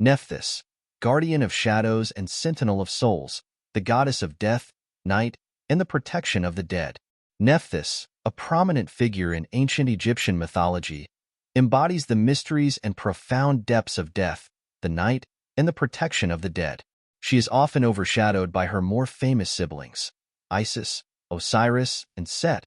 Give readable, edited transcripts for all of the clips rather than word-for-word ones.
Nephthys, guardian of shadows and sentinel of souls, the goddess of death, night, and the protection of the dead. Nephthys, a prominent figure in ancient Egyptian mythology, embodies the mysteries and profound depths of death, the night, and the protection of the dead. She is often overshadowed by her more famous siblings, Isis, Osiris, and Set,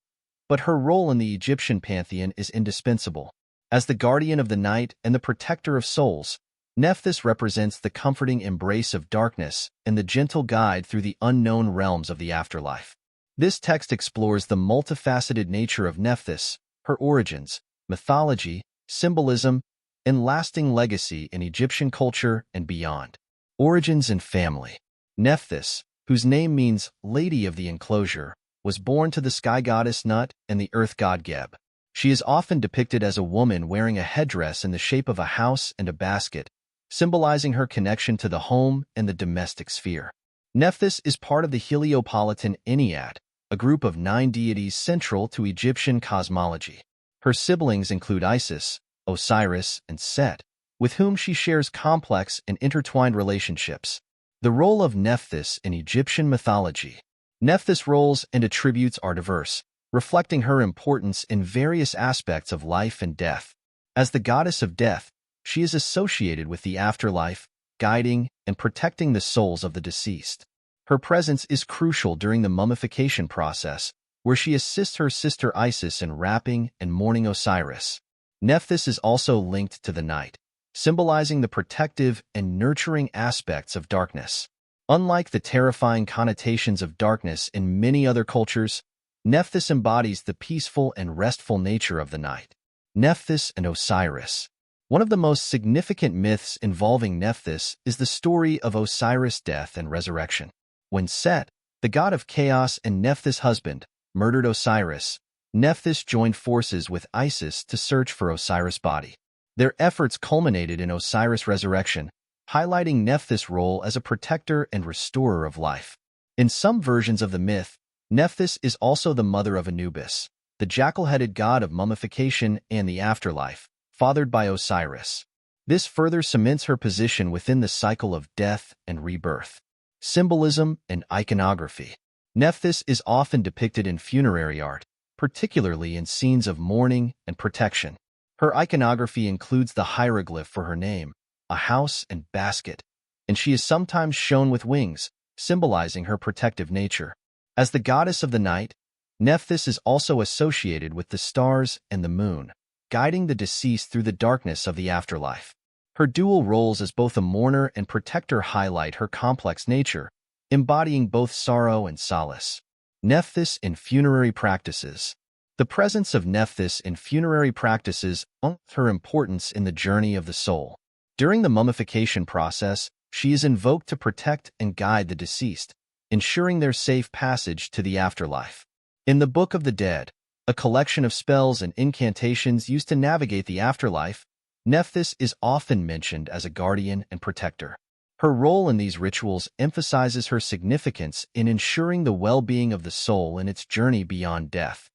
but her role in the Egyptian pantheon is indispensable. As the guardian of the night and the protector of souls, Nephthys represents the comforting embrace of darkness and the gentle guide through the unknown realms of the afterlife. This text explores the multifaceted nature of Nephthys, her origins, mythology, symbolism, and lasting legacy in Egyptian culture and beyond. Origins and family. Nephthys, whose name means Lady of the Enclosure, was born to the sky goddess Nut and the earth god Geb. She is often depicted as a woman wearing a headdress in the shape of a house and a basket, symbolizing her connection to the home and the domestic sphere. Nephthys is part of the Heliopolitan Ennead, a group of 9 deities central to Egyptian cosmology. Her siblings include Isis, Osiris, and Set, with whom she shares complex and intertwined relationships. The role of Nephthys in Egyptian mythology. Nephthys' roles and attributes are diverse, reflecting her importance in various aspects of life and death. As the goddess of death, she is associated with the afterlife, guiding and protecting the souls of the deceased. Her presence is crucial during the mummification process, where she assists her sister Isis in wrapping and mourning Osiris. Nephthys is also linked to the night, symbolizing the protective and nurturing aspects of darkness. Unlike the terrifying connotations of darkness in many other cultures, Nephthys embodies the peaceful and restful nature of the night. Nephthys and Osiris. One of the most significant myths involving Nephthys is the story of Osiris' death and resurrection. When Set, the god of chaos and Nephthys' husband, murdered Osiris, Nephthys joined forces with Isis to search for Osiris' body. Their efforts culminated in Osiris' resurrection, highlighting Nephthys' role as a protector and restorer of life. In some versions of the myth, Nephthys is also the mother of Anubis, the jackal-headed god of mummification and the afterlife, fathered by Osiris. This further cements her position within the cycle of death and rebirth. Symbolism and iconography. Nephthys is often depicted in funerary art, particularly in scenes of mourning and protection. Her iconography includes the hieroglyph for her name, a house and basket, and she is sometimes shown with wings, symbolizing her protective nature. As the goddess of the night, Nephthys is also associated with the stars and the moon, guiding the deceased through the darkness of the afterlife. Her dual roles as both a mourner and protector highlight her complex nature, embodying both sorrow and solace. Nephthys in funerary practices. The presence of Nephthys in funerary practices unearths her importance in the journey of the soul. During the mummification process, she is invoked to protect and guide the deceased, ensuring their safe passage to the afterlife. In the Book of the Dead, a collection of spells and incantations used to navigate the afterlife, Nephthys is often mentioned as a guardian and protector. Her role in these rituals emphasizes her significance in ensuring the well-being of the soul in its journey beyond death.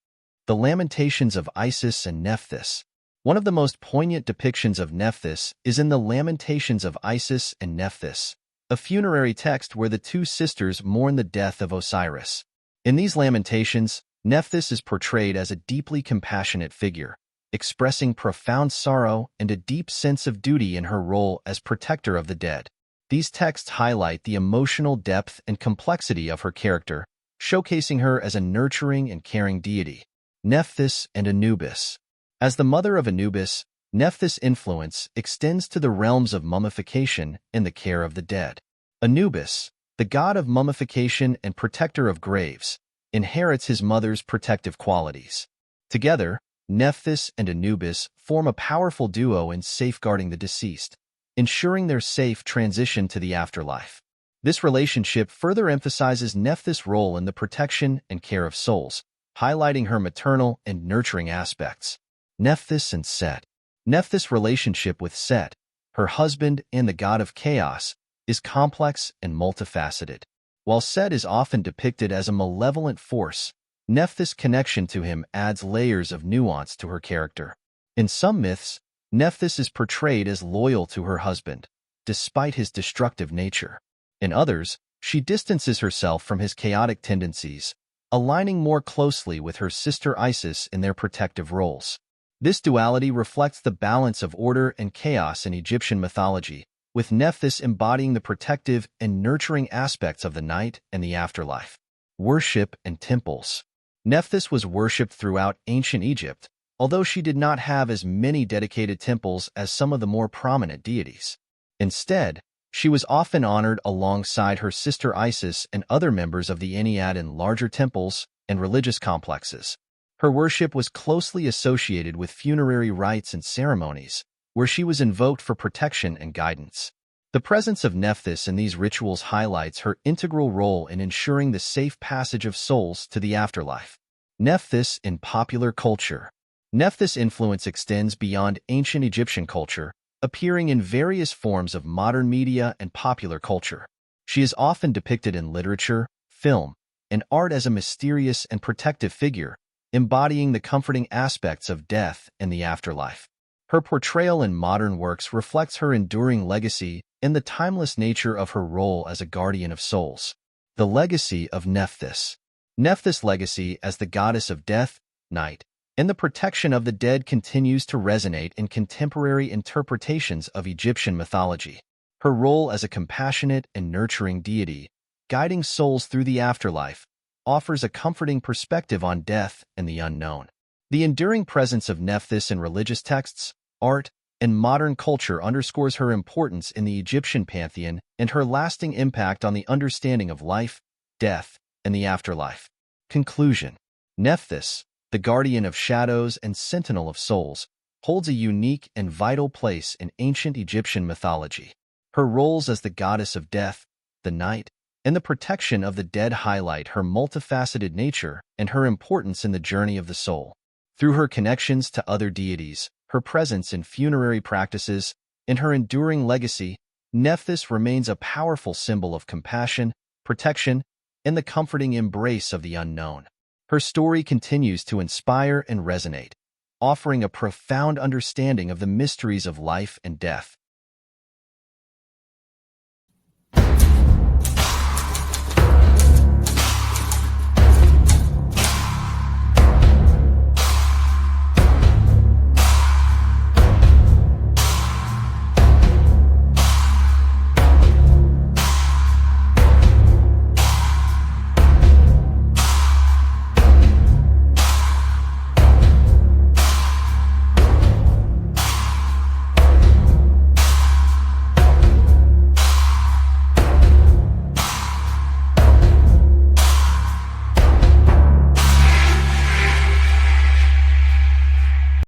The Lamentations of Isis and Nephthys. One of the most poignant depictions of Nephthys is in the Lamentations of Isis and Nephthys, a funerary text where the two sisters mourn the death of Osiris. In these lamentations, Nephthys is portrayed as a deeply compassionate figure, expressing profound sorrow and a deep sense of duty in her role as protector of the dead. These texts highlight the emotional depth and complexity of her character, showcasing her as a nurturing and caring deity. Nephthys and Anubis. As the mother of Anubis, Nephthys' influence extends to the realms of mummification and the care of the dead. Anubis, the god of mummification and protector of graves, inherits his mother's protective qualities. Together, Nephthys and Anubis form a powerful duo in safeguarding the deceased, ensuring their safe transition to the afterlife. This relationship further emphasizes Nephthys' role in the protection and care of souls, highlighting her maternal and nurturing aspects. Nephthys and Set. Nephthys' relationship with Set, her husband and the god of chaos, is complex and multifaceted. While Set is often depicted as a malevolent force, Nephthys' connection to him adds layers of nuance to her character. In some myths, Nephthys is portrayed as loyal to her husband, despite his destructive nature. In others, she distances herself from his chaotic tendencies, aligning more closely with her sister Isis in their protective roles. This duality reflects the balance of order and chaos in Egyptian mythology, with Nephthys embodying the protective and nurturing aspects of the night and the afterlife. Worship and temples. Nephthys was worshipped throughout ancient Egypt, although she did not have as many dedicated temples as some of the more prominent deities. Instead, she was often honored alongside her sister Isis and other members of the Ennead in larger temples and religious complexes. Her worship was closely associated with funerary rites and ceremonies, where she was invoked for protection and guidance. The presence of Nephthys in these rituals highlights her integral role in ensuring the safe passage of souls to the afterlife. Nephthys in popular culture. Nephthys' influence extends beyond ancient Egyptian culture, appearing in various forms of modern media and popular culture. She is often depicted in literature, film, and art as a mysterious and protective figure, embodying the comforting aspects of death and the afterlife. Her portrayal in modern works reflects her enduring legacy and the timeless nature of her role as a guardian of souls. The legacy of Nephthys. Nephthys' legacy as the goddess of death, night, and the protection of the dead continues to resonate in contemporary interpretations of Egyptian mythology. Her role as a compassionate and nurturing deity, guiding souls through the afterlife, offers a comforting perspective on death and the unknown. The enduring presence of Nephthys in religious texts, art, and modern culture underscores her importance in the Egyptian pantheon and her lasting impact on the understanding of life, death, and the afterlife. Conclusion. Nephthys, the guardian of shadows and sentinel of souls, holds a unique and vital place in ancient Egyptian mythology. Her roles as the goddess of death, the night, and the protection of the dead highlight her multifaceted nature and her importance in the journey of the soul. Through her connections to other deities, her presence in funerary practices, and her enduring legacy, Nephthys remains a powerful symbol of compassion, protection, and the comforting embrace of the unknown. Her story continues to inspire and resonate, offering a profound understanding of the mysteries of life and death.